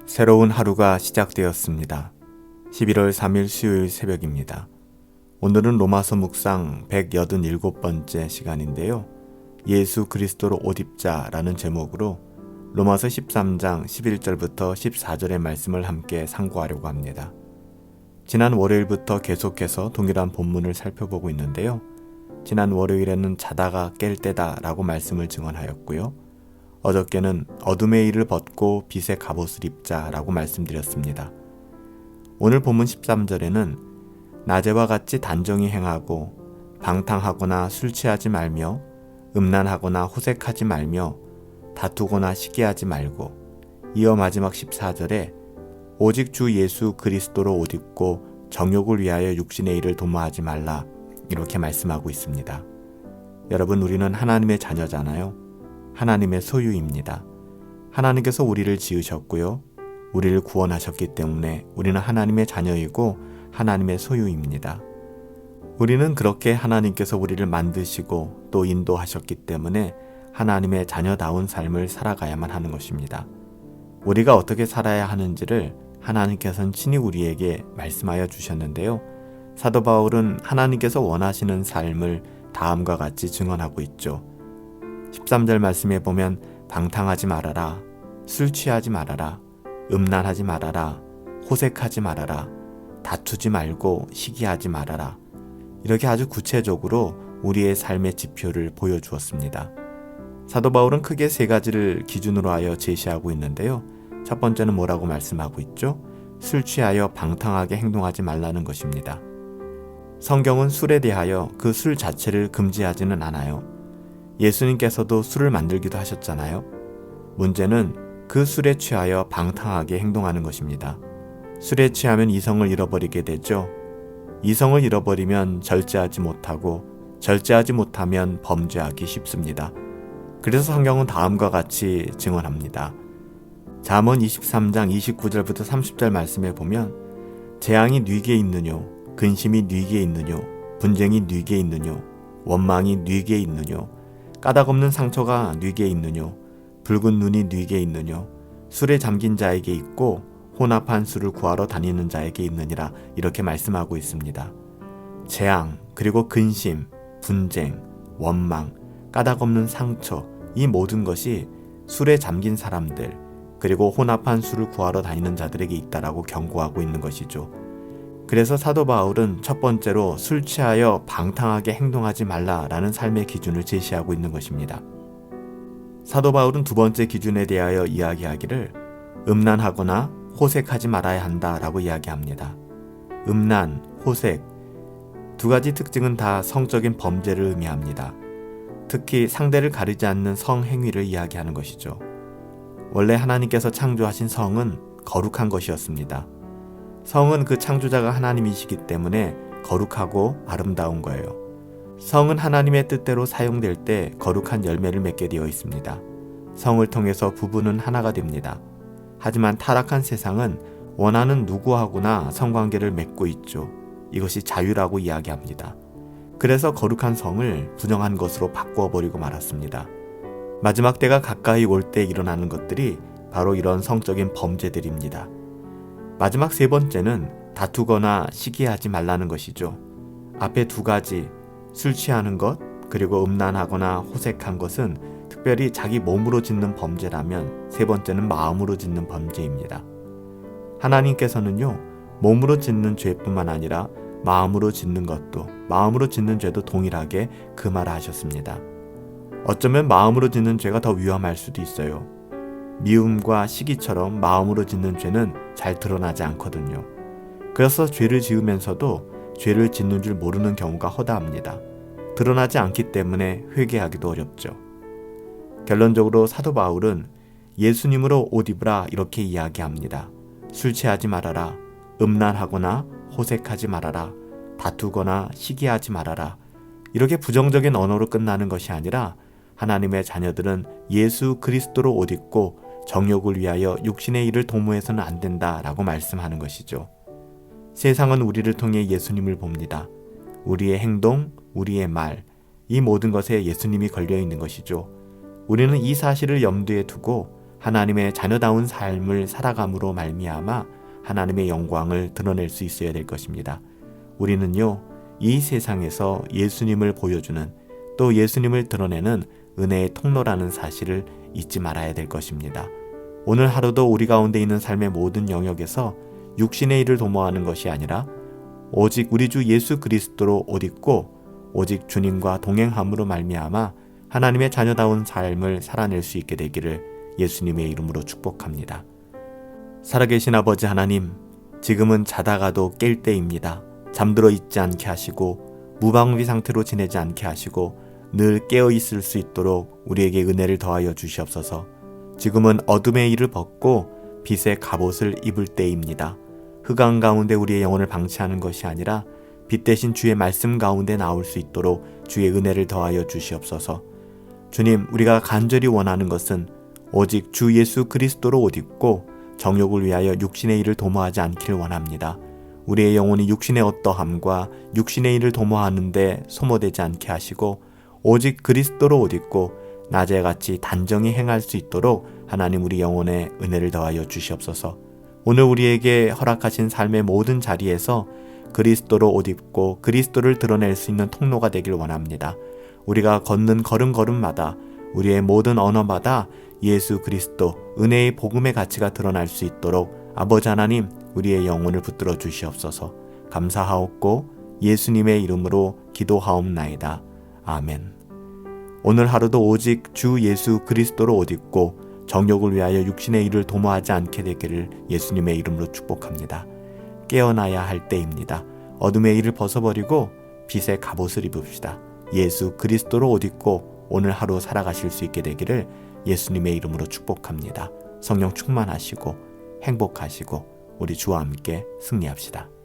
새로운 하루가 시작되었습니다. 11월 3일 수요일 새벽입니다. 오늘은 로마서 묵상 187번째 시간인데요. 예수 그리스도로 옷 입자라는 제목으로 로마서 13장 11절부터 14절의 말씀을 함께 상고하려고 합니다. 지난 월요일부터 계속해서 동일한 본문을 살펴보고 있는데요. 지난 월요일에는 자다가 깰 때다 라고 말씀을 증언하였고요. 어저께는 어둠의 일을 벗고 빛의 갑옷을 입자 라고 말씀드렸습니다. 오늘 본문 13절에는 낮에와 같이 단정히 행하고 방탕하거나 술 취하지 말며 음란하거나 호색하지 말며 다투거나 시기하지 말고, 이어 마지막 14절에 오직 주 예수 그리스도로 옷 입고 정욕을 위하여 육신의 일을 도모하지 말라, 이렇게 말씀하고 있습니다. 여러분, 우리는 하나님의 자녀잖아요. 하나님의 소유입니다. 하나님께서 우리를 지으셨고요. 우리를 구원하셨기 때문에 우리는 하나님의 자녀이고 하나님의 소유입니다. 우리는 그렇게 하나님께서 우리를 만드시고 또 인도하셨기 때문에 하나님의 자녀다운 삶을 살아가야만 하는 것입니다. 우리가 어떻게 살아야 하는지를 하나님께서는 친히 우리에게 말씀하여 주셨는데요. 사도 바울은 하나님께서 원하시는 삶을 다음과 같이 증언하고 있죠. 13절 말씀에 보면 방탕하지 말아라, 술 취하지 말아라, 음란하지 말아라, 호색하지 말아라, 다투지 말고 시기하지 말아라, 이렇게 아주 구체적으로 우리의 삶의 지표를 보여주었습니다. 사도 바울은 크게 세 가지를 기준으로 하여 제시하고 있는데요. 첫 번째는 뭐라고 말씀하고 있죠? 술 취하여 방탕하게 행동하지 말라는 것입니다. 성경은 술에 대하여 그 술 자체를 금지하지는 않아요. 예수님께서도 술을 만들기도 하셨잖아요. 문제는 그 술에 취하여 방탕하게 행동하는 것입니다. 술에 취하면 이성을 잃어버리게 되죠. 이성을 잃어버리면 절제하지 못하고, 절제하지 못하면 범죄하기 쉽습니다. 그래서 성경은 다음과 같이 증언합니다. 잠언 23장 29절부터 30절 말씀에 보면 재앙이 뉘게 있느뇨, 근심이 뉘게 있느뇨, 분쟁이 뉘게 있느뇨, 원망이 뉘게 있느뇨, 까닭없는 상처가 뉘게 있느뇨, 붉은 눈이 뉘게 있느뇨, 술에 잠긴 자에게 있고 혼합한 술을 구하러 다니는 자에게 있느니라, 이렇게 말씀하고 있습니다. 재앙, 그리고 근심, 분쟁, 원망, 까닭없는 상처, 이 모든 것이 술에 잠긴 사람들, 그리고 혼합한 술을 구하러 다니는 자들에게 있다라고 경고하고 있는 것이죠. 그래서 사도 바울은 첫 번째로 술 취하여 방탕하게 행동하지 말라라는 삶의 기준을 제시하고 있는 것입니다. 사도 바울은 두 번째 기준에 대하여 이야기하기를 음란하거나 호색하지 말아야 한다라고 이야기합니다. 음란, 호색, 두 가지 특징은 다 성적인 범죄를 의미합니다. 특히 상대를 가리지 않는 성행위를 이야기하는 것이죠. 원래 하나님께서 창조하신 성은 거룩한 것이었습니다. 성은 그 창조자가 하나님이시기 때문에 거룩하고 아름다운 거예요. 성은 하나님의 뜻대로 사용될 때 거룩한 열매를 맺게 되어 있습니다. 성을 통해서 부부는 하나가 됩니다. 하지만 타락한 세상은 원하는 누구하고나 성관계를 맺고 있죠. 이것이 자유라고 이야기합니다. 그래서 거룩한 성을 부정한 것으로 바꾸어버리고 말았습니다. 마지막 때가 가까이 올 때 일어나는 것들이 바로 이런 성적인 범죄들입니다. 마지막 세 번째는 다투거나 시기하지 말라는 것이죠. 앞에 두 가지, 술 취하는 것, 그리고 음란하거나 호색한 것은 특별히 자기 몸으로 짓는 범죄라면 세 번째는 마음으로 짓는 범죄입니다. 하나님께서는요, 몸으로 짓는 죄뿐만 아니라 마음으로 짓는 것도, 마음으로 짓는 죄도 동일하게 금하라 하셨습니다. 어쩌면 마음으로 짓는 죄가 더 위험할 수도 있어요. 미움과 시기처럼 마음으로 짓는 죄는 잘 드러나지 않거든요. 그래서 죄를 지으면서도 죄를 짓는 줄 모르는 경우가 허다합니다. 드러나지 않기 때문에 회개하기도 어렵죠. 결론적으로 사도 바울은 예수님으로 옷 입으라, 이렇게 이야기합니다. 술 취하지 말아라, 음란하거나 호색하지 말아라, 다투거나 시기하지 말아라, 이렇게 부정적인 언어로 끝나는 것이 아니라 하나님의 자녀들은 예수 그리스도로 옷 입고 정욕을 위하여 육신의 일을 도모해서는 안 된다라고 말씀하는 것이죠. 세상은 우리를 통해 예수님을 봅니다. 우리의 행동, 우리의 말, 이 모든 것에 예수님이 걸려 있는 것이죠. 우리는 이 사실을 염두에 두고 하나님의 자녀다운 삶을 살아감으로 말미암아 하나님의 영광을 드러낼 수 있어야 될 것입니다. 우리는요, 이 세상에서 예수님을 보여주는, 또 예수님을 드러내는 은혜의 통로라는 사실을 잊지 말아야 될 것입니다. 오늘 하루도 우리 가운데 있는 삶의 모든 영역에서 육신의 일을 도모하는 것이 아니라 오직 우리 주 예수 그리스도로 옷 입고 오직 주님과 동행함으로 말미암아 하나님의 자녀다운 삶을 살아낼 수 있게 되기를 예수님의 이름으로 축복합니다. 살아계신 아버지 하나님, 지금은 자다가도 깰 때입니다. 잠들어 있지 않게 하시고 무방비 상태로 지내지 않게 하시고 늘 깨어 있을 수 있도록 우리에게 은혜를 더하여 주시옵소서. 지금은 어둠의 일을 벗고 빛의 갑옷을 입을 때입니다. 흑암 가운데 우리의 영혼을 방치하는 것이 아니라 빛 대신 주의 말씀 가운데 나올 수 있도록 주의 은혜를 더하여 주시옵소서. 주님, 우리가 간절히 원하는 것은 오직 주 예수 그리스도로 옷 입고 정욕을 위하여 육신의 일을 도모하지 않기를 원합니다. 우리의 영혼이 육신의 어떠함과 육신의 일을 도모하는데 소모되지 않게 하시고 오직 그리스도로 옷 입고 낮에같이 단정히 행할 수 있도록 하나님 우리 영혼에 은혜를 더하여 주시옵소서. 오늘 우리에게 허락하신 삶의 모든 자리에서 그리스도로 옷 입고 그리스도를 드러낼 수 있는 통로가 되길 원합니다. 우리가 걷는 걸음걸음마다 우리의 모든 언어마다 예수 그리스도 은혜의 복음의 가치가 드러날 수 있도록 아버지 하나님 우리의 영혼을 붙들어 주시옵소서. 감사하옵고 예수님의 이름으로 기도하옵나이다. 아멘. 오늘 하루도 오직 주 예수 그리스도로 옷 입고 정욕을 위하여 육신의 일을 도모하지 않게 되기를 예수님의 이름으로 축복합니다. 깨어나야 할 때입니다. 어둠의 일을 벗어버리고 빛의 갑옷을 입읍시다. 예수 그리스도로 옷 입고 오늘 하루 살아가실 수 있게 되기를 예수님의 이름으로 축복합니다. 성령 충만하시고 행복하시고 우리 주와 함께 승리합시다.